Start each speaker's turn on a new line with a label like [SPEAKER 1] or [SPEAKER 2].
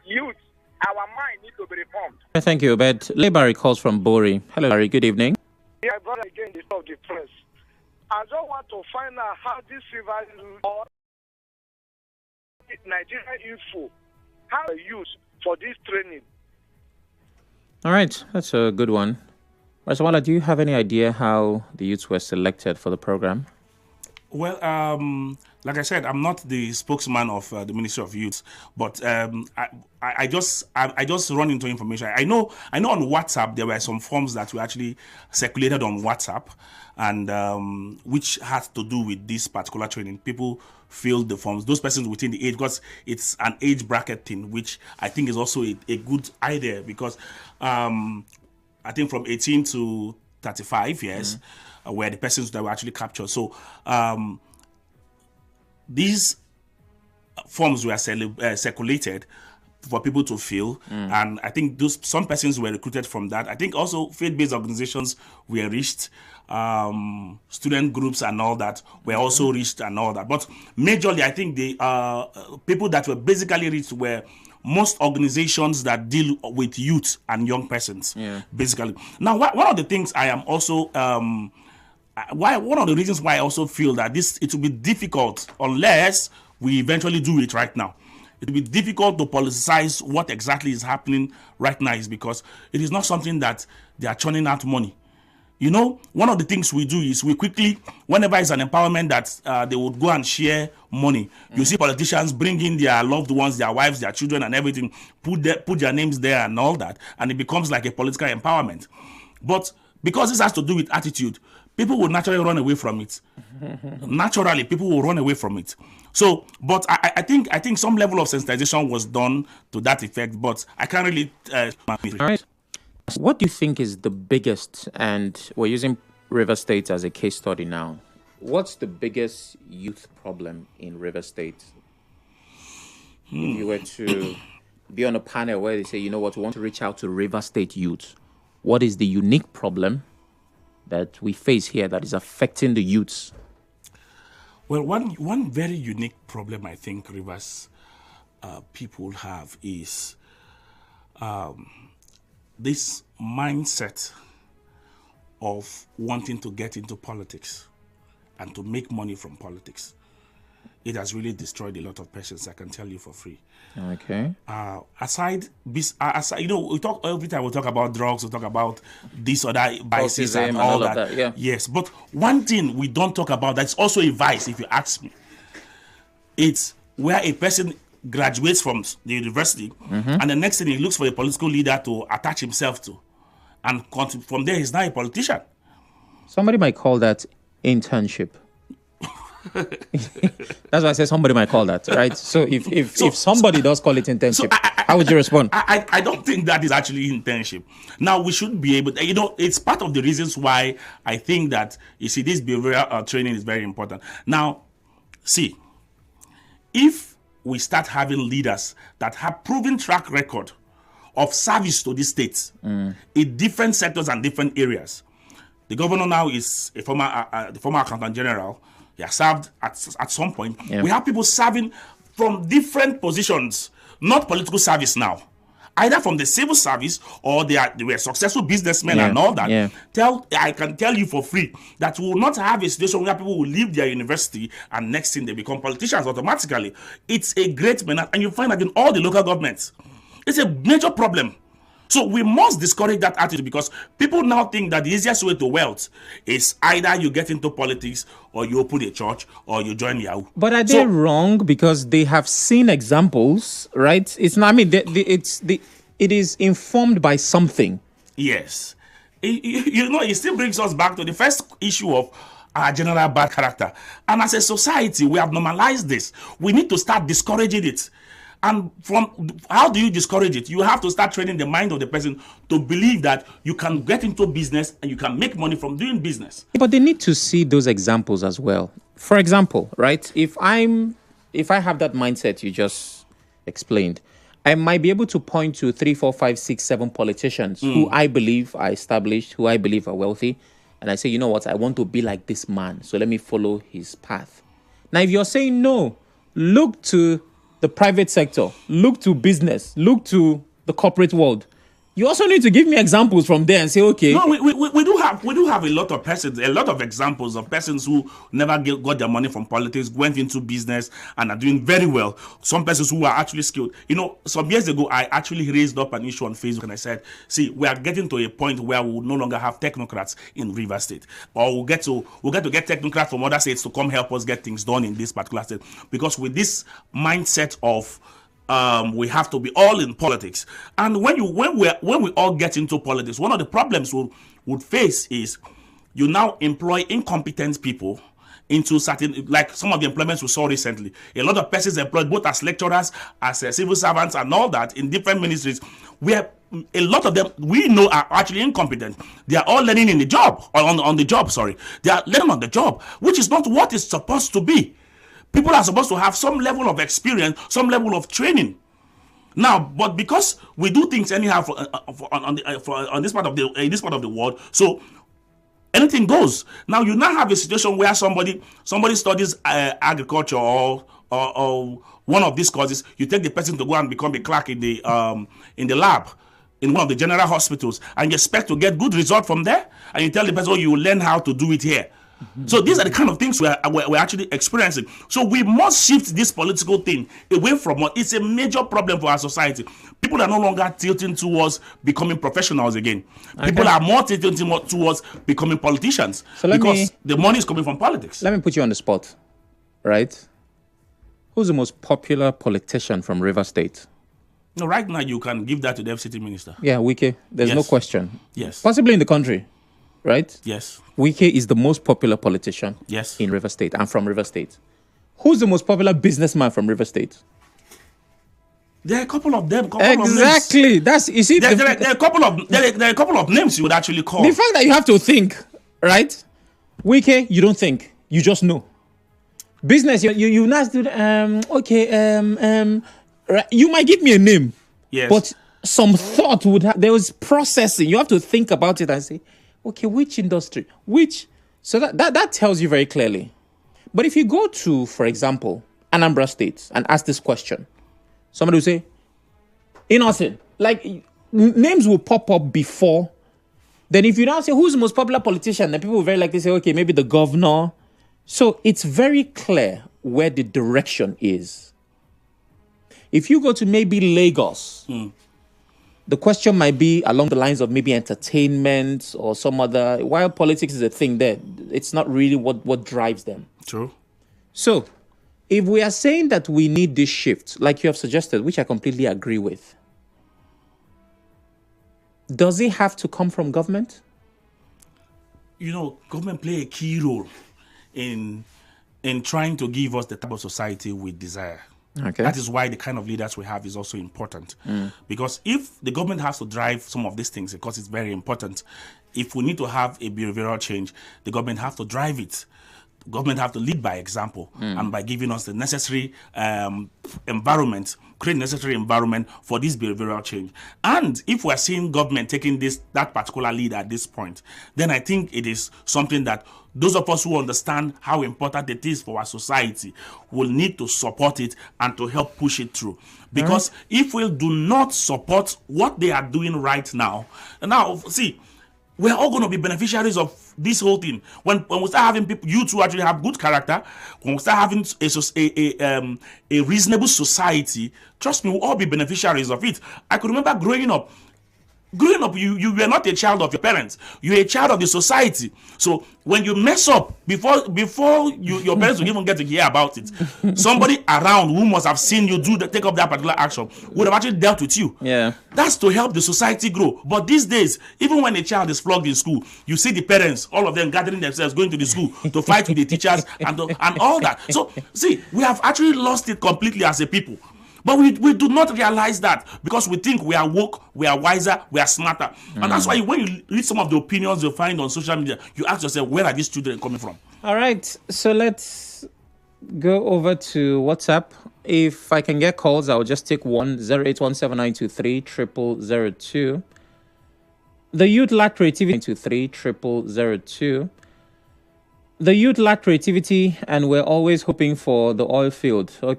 [SPEAKER 1] youth, our mind needs to be reformed.
[SPEAKER 2] Thank you, but Barry calls from Bori. Hello, Barry. Good evening.
[SPEAKER 1] Yeah, brother, again, the of the press. I just want to find out how this river or Nigerian info, how they use for this training.
[SPEAKER 2] All right, that's a good one. Nwala, do you have any idea how the youths were selected for the program?
[SPEAKER 3] Well, like I said, I'm not the spokesman of the Ministry of Youth, but I just run into information. I know on WhatsApp there were some forms that were actually circulated on WhatsApp, and which had to do with this particular training. People filled the forms. Those persons within the age, because it's an age bracket thing, which I think is also a good idea, because I think from 18 to 35 years. Were the persons that were actually captured. So these forms were circulated for people to fill, and I think some persons were recruited from that. I think also faith-based organizations were reached, student groups and all that were also reached and all that. But majorly, I think the people that were basically reached were most organizations that deal with youth and young persons, basically. Now, one of the things I am also one of the reasons why I also feel that it will be difficult unless we eventually do it right now. It will be difficult to politicize what exactly is happening right now, is because it is not something that they are churning out money. You know, one of the things we do is we quickly, whenever it's an empowerment that they would go and share money, you see politicians bring in their loved ones, their wives, their children and everything, put their names there and all that, and it becomes like a political empowerment. But because this has to do with attitude, people will naturally run away from it. Naturally, people will run away from it. So, but I think some level of sensitization was done to that effect, but I can't really...
[SPEAKER 2] All right. What do you think is the biggest, and we're using River State as a case study now, what's the biggest youth problem in River State? If you were to be on a panel where they say, you know what, we want to reach out to River State youth, what is the unique problem that we face here that is affecting the youths?
[SPEAKER 3] Well, one very unique problem I think Rivers people have is this mindset of wanting to get into politics and to make money from politics. It has really destroyed a lot of persons, I can tell you for free.
[SPEAKER 2] Okay.
[SPEAKER 3] Aside, you know, we talk every time we talk about drugs, we talk about this or that vices and all that.
[SPEAKER 2] Yeah.
[SPEAKER 3] Yes, but one thing we don't talk about that's also a vice, if you ask me, it's where a person graduates from the university, and the next thing he looks for a political leader to attach himself to, and from there he's now a politician.
[SPEAKER 2] Somebody might call that internship. That's why I said somebody might call that, right? So if somebody does call it internship, how would you respond?
[SPEAKER 3] I don't think that is actually internship. Now, we should be able to, you know, it's part of the reasons why I think that, you see, this behavioral training is very important. Now, see, if we start having leaders that have proven track record of service to the states in different sectors and different areas. The governor now is the former accountant general. He has served at some point. Yeah. We have people serving from different positions, not political service now, either from the civil service or they were successful businessmen and all that. Yeah. I can tell you for free that we will not have a situation where people will leave their university and next thing they become politicians automatically. It's a great menace, and you find that in all the local governments. It's a major problem. So we must discourage that attitude, because people now think that the easiest way to wealth is either you get into politics or you open a church or you join Yahoo.
[SPEAKER 2] But are they wrong? Because they have seen examples, right? It's not. I mean, it is informed by something.
[SPEAKER 3] Yes, you know, it still brings us back to the first issue of our general bad character. And as a society, we have normalized this. We need to start discouraging it. And from how do you discourage it? You have to start training the mind of the person to believe that you can get into business and you can make money from doing business.
[SPEAKER 2] But they need to see those examples as well. For example, right? If I have that mindset you just explained, I might be able to point to 3, 4, 5, 6, 7 politicians who I believe are established, who I believe are wealthy. And I say, you know what? I want to be like this man. So let me follow his path. Now, if you're saying no, look to the private sector, look to business, look to the corporate world. You also need to give me examples from there and say, okay.
[SPEAKER 3] No, we do have a lot of examples of persons who never got their money from politics, went into business and are doing very well. Some persons who are actually skilled. Some years ago, I actually raised up an issue on Facebook and I said, see, we are getting to a point where we will no longer have technocrats in Rivers State, or we'll get to get technocrats from other states to come help us get things done in this particular state. Because with this mindset of we have to be all in politics, and when we all get into politics, one of the problems we would face is you now employ incompetent people into certain, like some of the employments we saw recently. A lot of persons employed both as lecturers, as civil servants, and all that in different ministries, where a lot of them we know are actually incompetent. They are all learning in the job, or on the job. Sorry, they are learning on the job, which is not what it's supposed to be. People are supposed to have some level of experience, some level of training. Now, but because we do things anyhow on this part of the world, so anything goes. Now you now have a situation where somebody studies agriculture or one of these courses. You take the person to go and become a clerk in the lab in one of the general hospitals, and you expect to get good result from there. And you tell the person, oh, you will learn how to do it here. So these are the kind of things we're actually experiencing. So we must shift this political thing away from what it's a major problem for our society. People are no longer tilting towards becoming professionals again. People are more tilting towards becoming politicians, because the money is coming from politics.
[SPEAKER 2] Let me put you on the spot, right? Who's the most popular politician from River State?
[SPEAKER 3] No, right now you can give that to the FCT minister.
[SPEAKER 2] Yeah, Wike. There's
[SPEAKER 3] Yes.
[SPEAKER 2] no question.
[SPEAKER 3] Yes.
[SPEAKER 2] Possibly in the country, right?
[SPEAKER 3] Yes.
[SPEAKER 2] Wike is the most popular politician
[SPEAKER 3] Yes.
[SPEAKER 2] in River State and from River State. Who's the most popular businessman from River State?
[SPEAKER 3] There are a couple of them.
[SPEAKER 2] Exactly. That's, you see,
[SPEAKER 3] There are a couple of names you would actually call.
[SPEAKER 2] the fact that you have to think, right? Wike, you don't think, you just know. Business, you not do right, you might give me a name,
[SPEAKER 3] Yes.
[SPEAKER 2] but some thought would have. There was processing. You have to think about it and say, okay, which industry, so that tells you very clearly. But if you go to, for example, Anambra State and ask this question, somebody will say, nothing. Like, names will pop up before. Then if you now say, who's the most popular politician, then people will very likely say, okay, maybe the governor. So it's very clear where the direction is. If you go to maybe Lagos, the question might be along the lines of maybe entertainment or some other, while politics is a thing there, it's not really what drives them.
[SPEAKER 3] True.
[SPEAKER 2] So if we are saying that we need this shift, like you have suggested, which I completely agree with, does it have to come from government?
[SPEAKER 3] Government play a key role in trying to give us the type of society we desire.
[SPEAKER 2] Okay.
[SPEAKER 3] That is why the kind of leaders we have is also important. Because if the government has to drive some of these things, because it's very important, if we need to have a behavioral change, the government have to drive it. The government have to lead by example and by giving us the necessary environment, create necessary environment for this behavioral change. And if we're seeing government taking that particular lead at this point, then I think it is something that those of us who understand how important it is for our society will need to support it and to help push it through. Because if we do not support what they are doing right now, see, we're all going to be beneficiaries of this whole thing. When we start having people, youth who actually have good character, when we start having a reasonable society, trust me, we'll all be beneficiaries of it. I could remember growing up, you were not a child of your parents. You're a child of the society. So when you mess up, before your parents will even get to hear about it, somebody around who must have seen you take up that particular action would have actually dealt with you.
[SPEAKER 2] Yeah.
[SPEAKER 3] That's to help the society grow. But these days, even when a child is flogged in school, you see the parents, all of them gathering themselves, going to the school to fight with the teachers and all that. So, see, we have actually lost it completely as a people. But we do not realize that because we think we are woke, we are wiser, we are smarter. And that's why when you read some of the opinions you find on social media, you ask yourself, where are these children coming from? All
[SPEAKER 2] right. So let's go over to WhatsApp. If I can get calls, I'll just take 08179230002. The youth lack creativity 230002. The youth lack creativity and we're always hoping for the oil field. Okay.